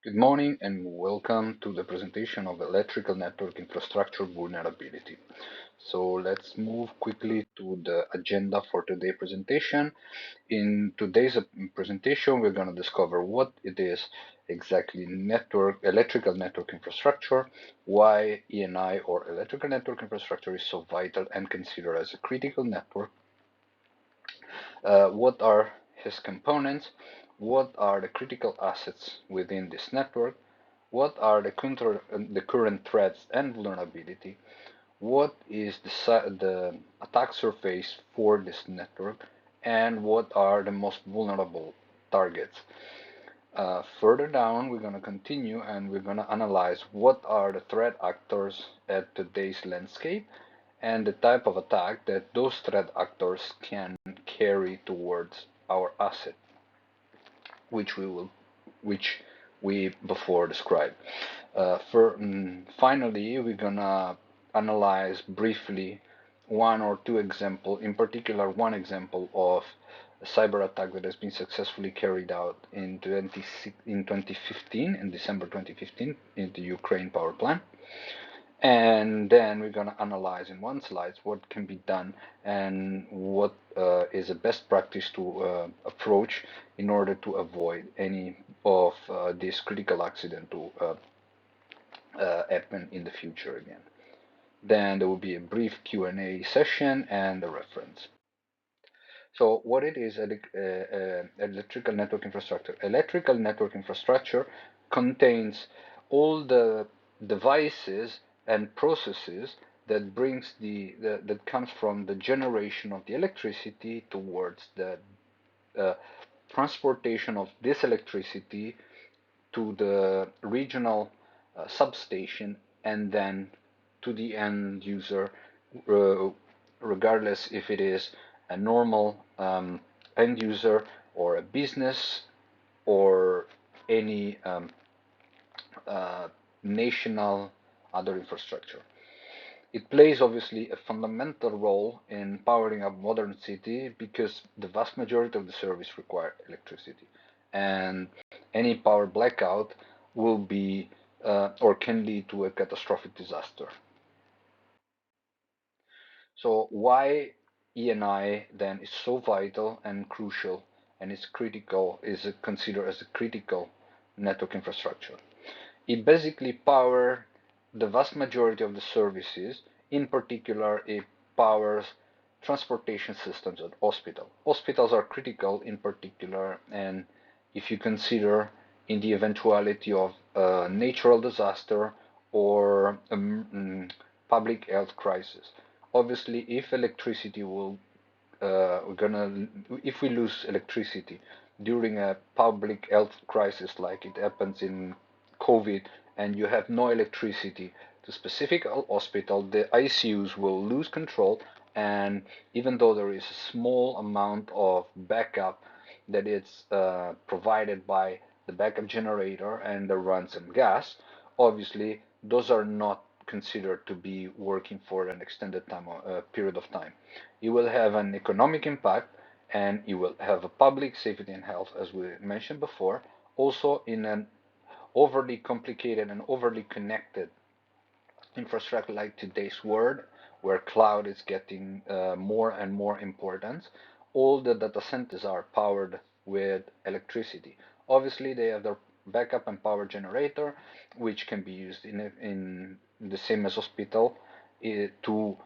Good morning and welcome to the presentation of electrical network infrastructure vulnerability. So let's move quickly to the agenda for today's presentation. In today's presentation, we're going to discover what it is exactly electrical network infrastructure, why ENI or electrical network infrastructure is so vital and considered as a critical network, what are his components, what are the critical assets within this network, what are the current threats and vulnerability, what is the attack surface for this network, and what are the most vulnerable targets. Further down, we're going to continue and we're going to analyze what are the threat actors at today's landscape and the type of attack that those threat actors can carry towards our asset, which we before described. Finally, we're gonna analyze briefly one or two examples, in particular one example of a cyber attack that has been successfully carried out in 2015, in December 2015, in the Ukraine power plant. And then we're going to analyze in one slide what can be done and what is a best practice to approach in order to avoid any of this critical accident to happen in the future again. Then there will be a brief Q&A session and a reference. So what it is, electrical network infrastructure. Electrical network infrastructure contains all the devices and processes that brings that comes from the generation of the electricity towards the transportation of this electricity to the regional substation and then to the end user, regardless if it is a normal end user or a business or any national other infrastructure. It plays obviously a fundamental role in powering up modern city because the vast majority of the service require electricity, and any power blackout will be or can lead to a catastrophic disaster. So why ENI then is so vital and crucial and is critical, is considered as a critical network infrastructure. It basically powers the vast majority of the services. In particular, it powers transportation systems at hospitals. Hospitals are critical in particular, and if you consider in the eventuality of a natural disaster or a public health crisis. Obviously, if electricity will if we lose electricity during a public health crisis like it happens in COVID, and you have no electricity to specific hospital, the ICUs will lose control, and even though there is a small amount of backup that is provided by the backup generator and the run some gas, obviously those are not considered to be working for an extended period of time. It will have an economic impact, and it will have a public safety and health, as we mentioned before, also in an overly complicated and overly connected infrastructure like today's world, where cloud is getting more and more importance. All the data centers are powered with electricity. Obviously, they have their backup and power generator, which can be used in the same as hospital to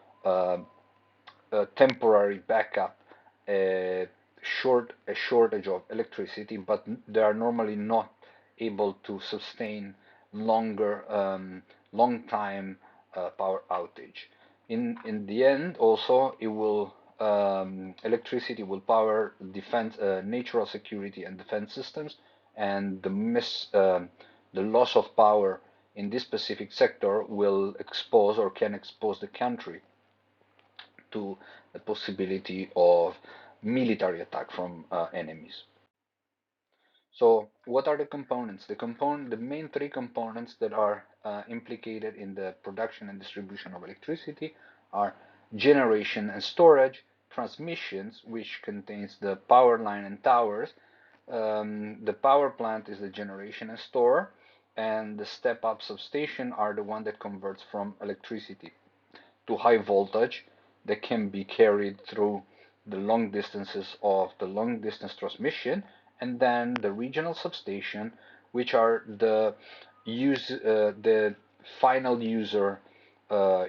temporary backup a shortage of electricity, but they are normally not able to sustain long time power outage. In the end, also it will electricity will power defense, natural security and defense systems, and the loss of power in this specific sector will expose or can expose the country to the possibility of military attack from enemies. So what are the components? The main three components that are implicated in the production and distribution of electricity are generation and storage, transmissions, which contains the power line and towers. The power plant is the generation and store, and the step-up substation are the one that converts from electricity to high voltage that can be carried through the long distances of the long distance transmission, and then the regional substation, which are the final uh,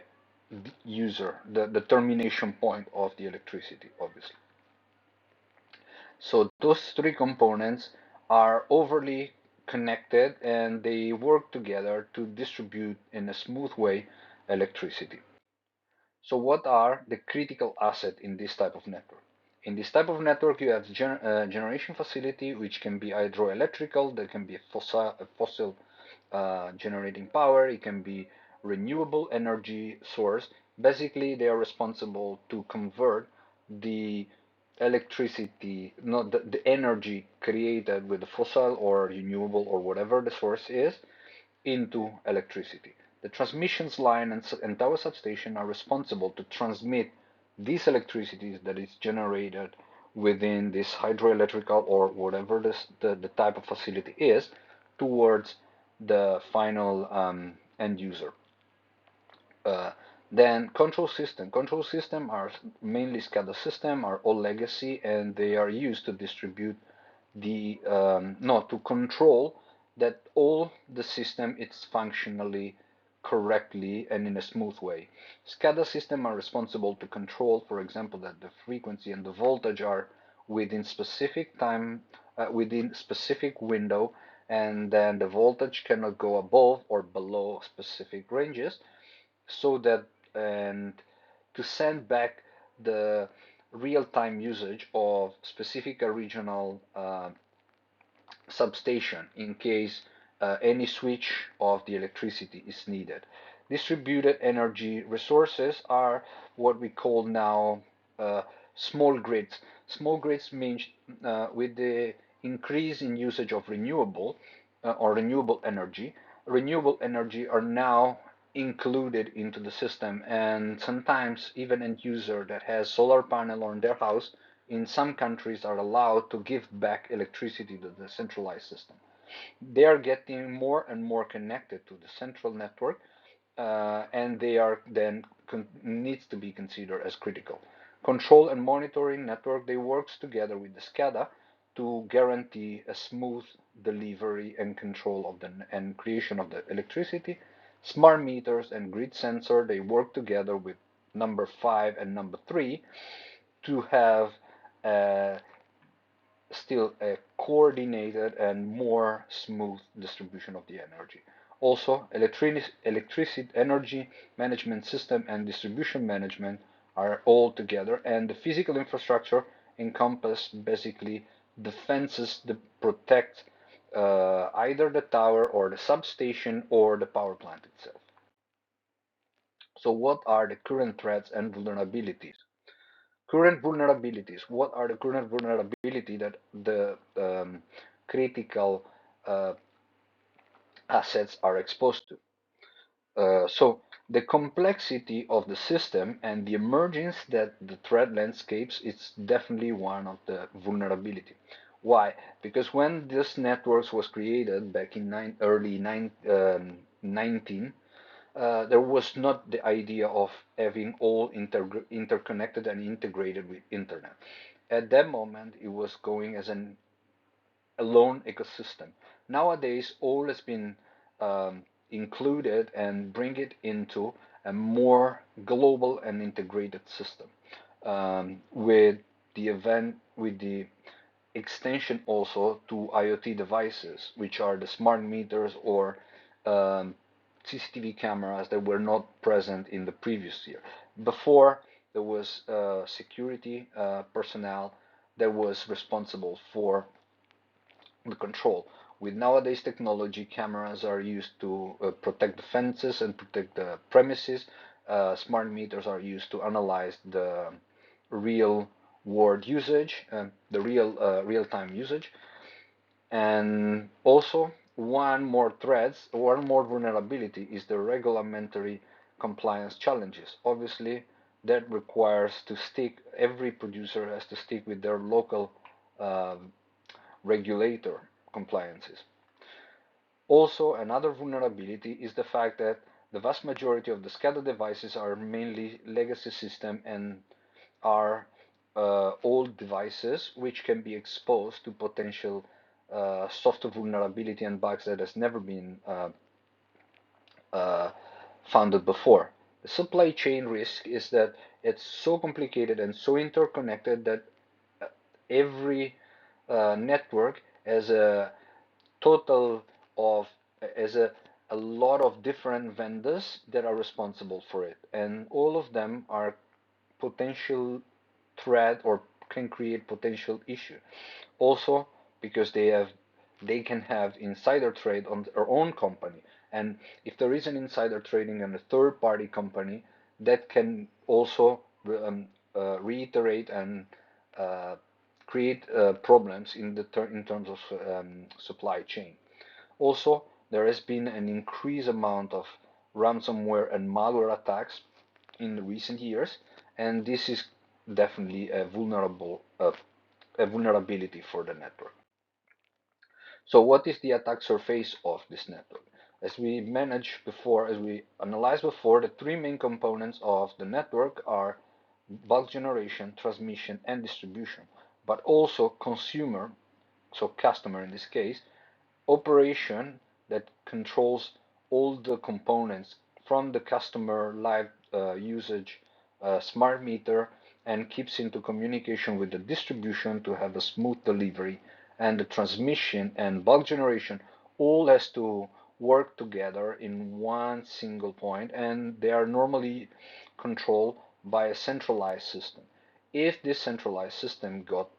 the termination point of the electricity, obviously. So those three components are overly connected and they work together to distribute in a smooth way electricity. So what are the critical assets in this type of network? In this type of network, you have generation facility, which can be hydroelectrical, there can be a fossil generating power, it can be renewable energy source. Basically, they are responsible to convert the electricity, not the energy created with the fossil or renewable or whatever the source is, into electricity. The transmission line and tower substation are responsible to transmit this electricity that is generated within this hydroelectrical or whatever the type of facility is towards the final end user. Uh, then control system are mainly SCADA system, are all legacy, and they are used to distribute the no to control that all the system is functionally correctly and in a smooth way. SCADA system are responsible to control, for example, that the frequency and the voltage are within specific time, within specific window, and then the voltage cannot go above or below specific ranges, so that and to send back the real-time usage of specific regional substation in case any switch of the electricity is needed. Distributed energy resources are what we call now small grids. Small grids means with the increase in usage of renewable energy are now included into the system, and sometimes even end user that has solar panel on their house in some countries are allowed to give back electricity to the centralized system. They are getting more and more connected to the central network, and they are then needs to be considered as critical. Control and monitoring network, they works together with the SCADA to guarantee a smooth delivery and control of the and creation of the electricity. Smart meters and grid sensor, they work together with number 5 and number 3 to have uh, still a coordinated and more smooth distribution of the energy. Also, electricity energy management system and distribution management are all together, and the physical infrastructure encompass basically the fences that protect either the tower or the substation or the power plant itself. So what are the current threats and vulnerabilities? Current vulnerabilities. What are the current vulnerability that the critical uh, assets are exposed to? So the complexity of the system and the emergence that the threat landscapes is definitely one of the vulnerability. Why? Because when this networks was created back in early 19, there was not the idea of having all interconnected and integrated with internet. At that moment, it was going as an alone ecosystem. Nowadays, all has been included and bring it into a more global and integrated system with the extension also to IoT devices, which are the smart meters or um, CCTV cameras that were not present in the previous year. Before, there was security personnel that was responsible for the control. With nowadays technology, cameras are used to protect the fences and protect the premises. Smart meters are used to analyze the real world usage and the real-time usage. And also, one more vulnerability is the regulatory compliance challenges. Obviously, that requires to stick, every producer has to stick with their local uh, regulator compliances. Also, another vulnerability is the fact that the vast majority of the SCADA devices are mainly legacy system and are old devices which can be exposed to potential software vulnerability and bugs that has never been uh, founded before. The supply chain risk is that it's so complicated and so interconnected that every network has a total of as a lot of different vendors that are responsible for it, and all of them are potential threat or can create potential issue. Also, because they can have insider trade on their own company, and if there is an insider trading on a third party company, that can also reiterate and uh, create problems in terms of supply chain. Also, there has been an increased amount of ransomware and malware attacks in recent years, and this is definitely a vulnerability for the network. So what is the attack surface of this network? As we analyzed before, the three main components of the network are bulk generation, transmission, and distribution, but also consumer, so customer in this case, operation that controls all the components from the customer live usage smart meter and keeps into communication with the distribution to have a smooth delivery, and the transmission and bulk generation all has to work together in one single point, and they are normally controlled by a centralized system. If this centralized system got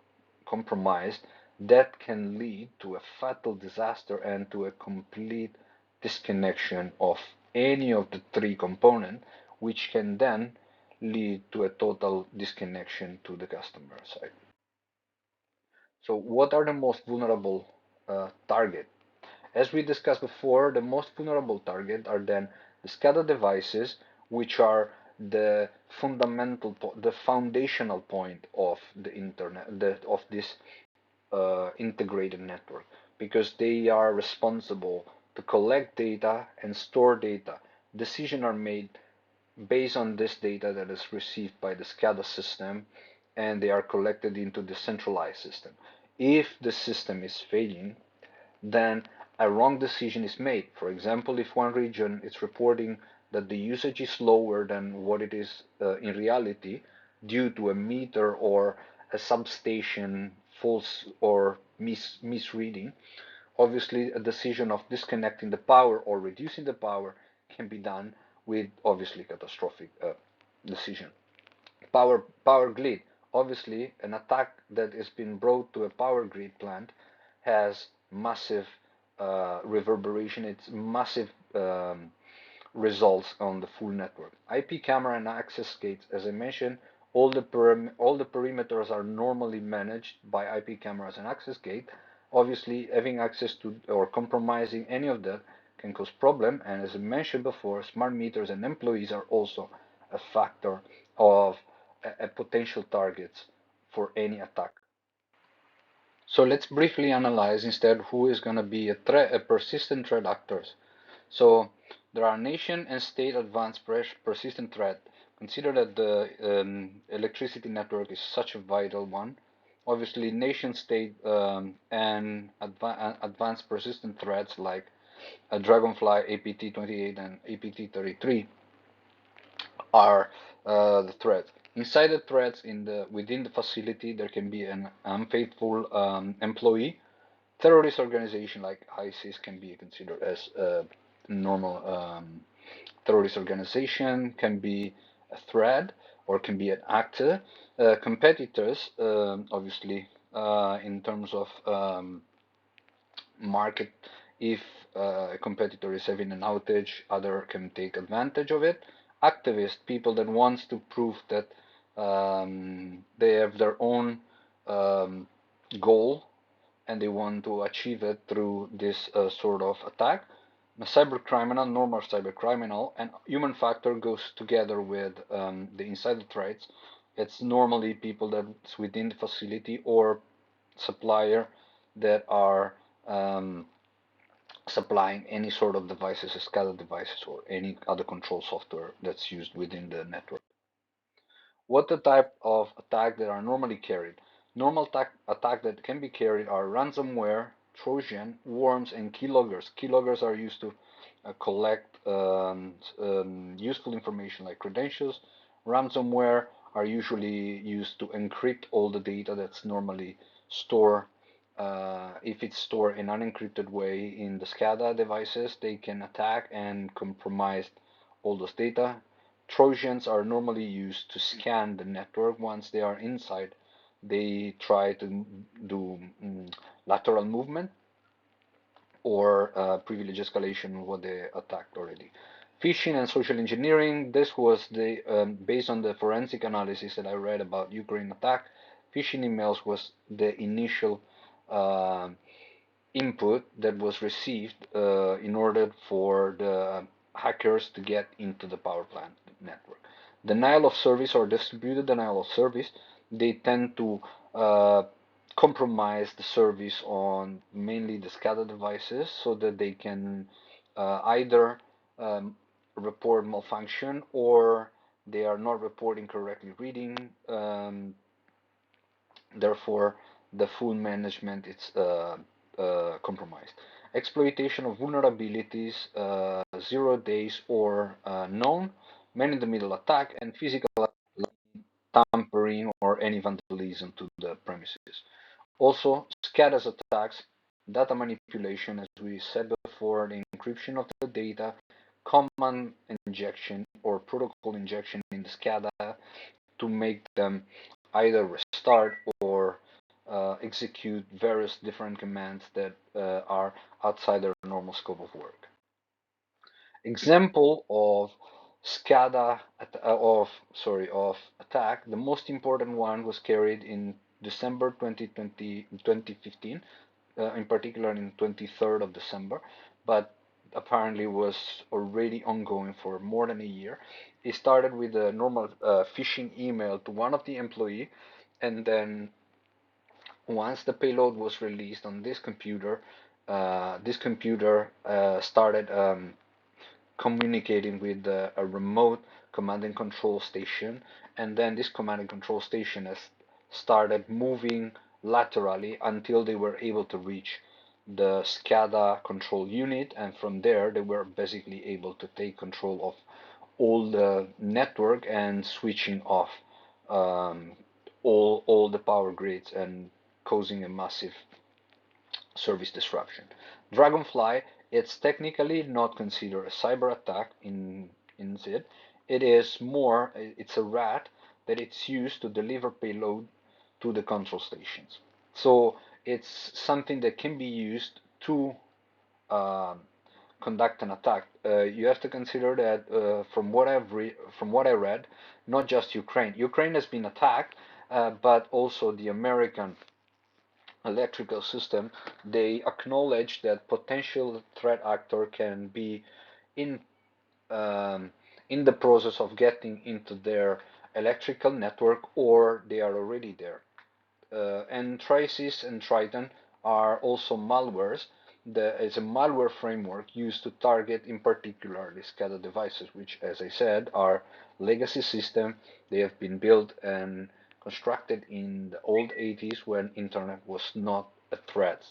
compromised, that can lead to a fatal disaster and to a complete disconnection of any of the three components, which can then lead to a total disconnection to the customer side. So what are the most vulnerable targets? As we discussed before, the most vulnerable targets are then the SCADA devices, which are the foundational point of the internet, of this integrated network, because they are responsible to collect data and store data. Decisions are made based on this data that is received by the SCADA system, and they are collected into the centralized system. If the system is failing, then a wrong decision is made. For example, if one region is reporting that the usage is lower than what it is in reality due to a meter or a substation false or misreading, obviously a decision of disconnecting the power or reducing the power can be done with obviously catastrophic decision. Power grid. Obviously, an attack that has been brought to a power grid plant has massive reverberation. It's massive results on the full network. IP camera and access gates, as I mentioned, all the perimeters are normally managed by IP cameras and access gate. Obviously, having access to or compromising any of that can cause problem. And as I mentioned before, smart meters and employees are also a factor of a potential targets for any attack. So let's briefly analyze instead who is going to be a persistent threat actors. So there are nation and state advanced persistent threat. Consider that the electricity network is such a vital one. Obviously, nation state and advanced persistent threats like Dragonfly APT28 and APT33 are the threats. Inside the threats within the facility, there can be an unfaithful employee. Terrorist organization like ISIS can be considered as a normal terrorist organization, can be a threat or can be an actor. Competitors, obviously, in terms of market, if a competitor is having an outage, other can take advantage of it. Activists, people that wants to prove that they have their own um, goal and they want to achieve it through this sort of attack. A cyber criminal, normal cyber criminal, and human factor goes together with the insider threats. It's normally people that's within the facility or supplier that are um, supplying any sort of devices, SCADA devices, or any other control software that's used within the network. What the type of attack that are normally carried? Normal attack that can be carried are ransomware, Trojan, worms, and keyloggers. Keyloggers are used to collect useful information like credentials. Ransomware are usually used to encrypt all the data that's normally stored. If it's stored in an unencrypted way in the SCADA devices, they can attack and compromise all those data. Trojans are normally used to scan the network. Once they are inside, they try to do lateral movement or privilege escalation what they attacked already. Phishing and social engineering. This was the based on the forensic analysis that I read about Ukraine attack. Phishing emails was the initial uh, input that was received in order for the hackers to get into the power plant network. Denial of service or distributed denial of service, they tend to uh, compromise the service on mainly the SCADA devices so that they can either um, report malfunction or they are not reporting correctly reading. Therefore, the full management is compromised. Exploitation of vulnerabilities, 0 days or known, man-in-the-middle attack, and physical tampering or any vandalism to the premises. Also, SCADA's attacks, data manipulation, as we said before, the encryption of the data, command injection or protocol injection in the SCADA to make them either restart or execute various different commands that are outside their normal scope of work. Example of SCADA of attack. The most important one was carried in December 2015, in particular in 23rd of December, but apparently was already ongoing for more than a year. It started with a normal phishing email to one of the employee, and then once the payload was released on this computer started communicating with a remote command and control station, and then this command and control station has started moving laterally until they were able to reach the SCADA control unit, and from there they were basically able to take control of all the network and switching off um, all the power grids and causing a massive service disruption. Dragonfly, it's technically not considered a cyber attack in it. It is more, it's a rat that it's used to deliver payload to the control stations. So it's something that can be used to uh, conduct an attack. You have to consider that from what I read, not just Ukraine. Ukraine has been attacked, but also the American electrical system, they acknowledge that potential threat actor can be in um, in the process of getting into their electrical network or they are already there. And Traces and Triton are also malwares. It's a malware framework used to target in particular the SCADA devices, which, as I said, are legacy system. They have been built and constructed in the old 80s when internet was not a threat.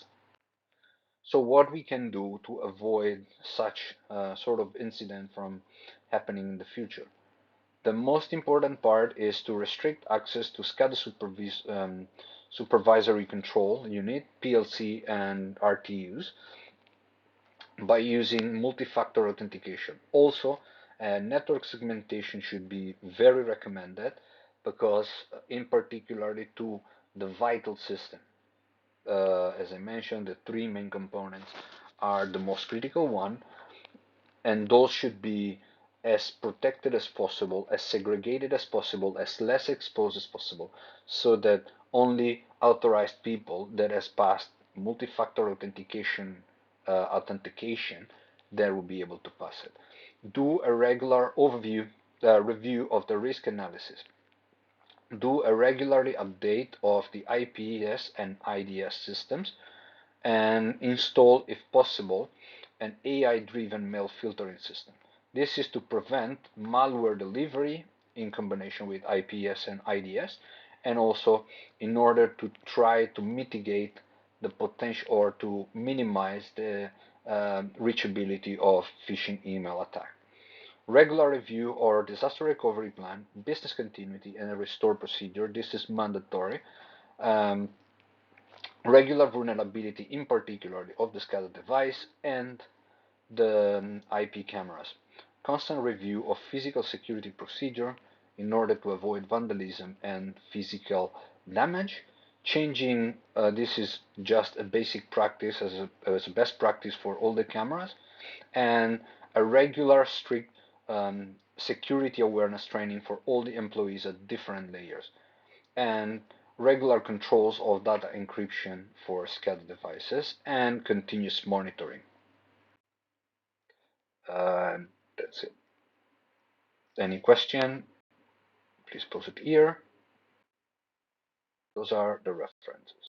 So what we can do to avoid such sort of incident from happening in the future? The most important part is to restrict access to SCADA supervisory control unit, PLC, and RTUs by using multi-factor authentication. Also, network segmentation should be very recommended because, in particularly to the vital system. As I mentioned, the three main components are the most critical one, and those should be as protected as possible, as segregated as possible, as less exposed as possible, so that only authorized people that has passed multi-factor authentication that will be able to pass it. Do a regular review of the risk analysis. Do a regularly update of the IPS and IDS systems and install, if possible, an AI-driven mail filtering system. This is to prevent malware delivery in combination with IPS and IDS, and also in order to try to mitigate the potential or to minimize the reachability of phishing email attack. Regular review or disaster recovery plan, business continuity, and a restore procedure. This is mandatory. Um, Regular vulnerability, in particular of the SCADA device and the IP cameras. Constant review of physical security procedure in order to avoid vandalism and physical damage. Changing, this is just a basic practice as a best practice for all the cameras, and a regular strict security awareness training for all the employees at different layers, and regular controls of data encryption for SCADA devices, and continuous monitoring. That's it. Any question? Please post it here. Those are the references.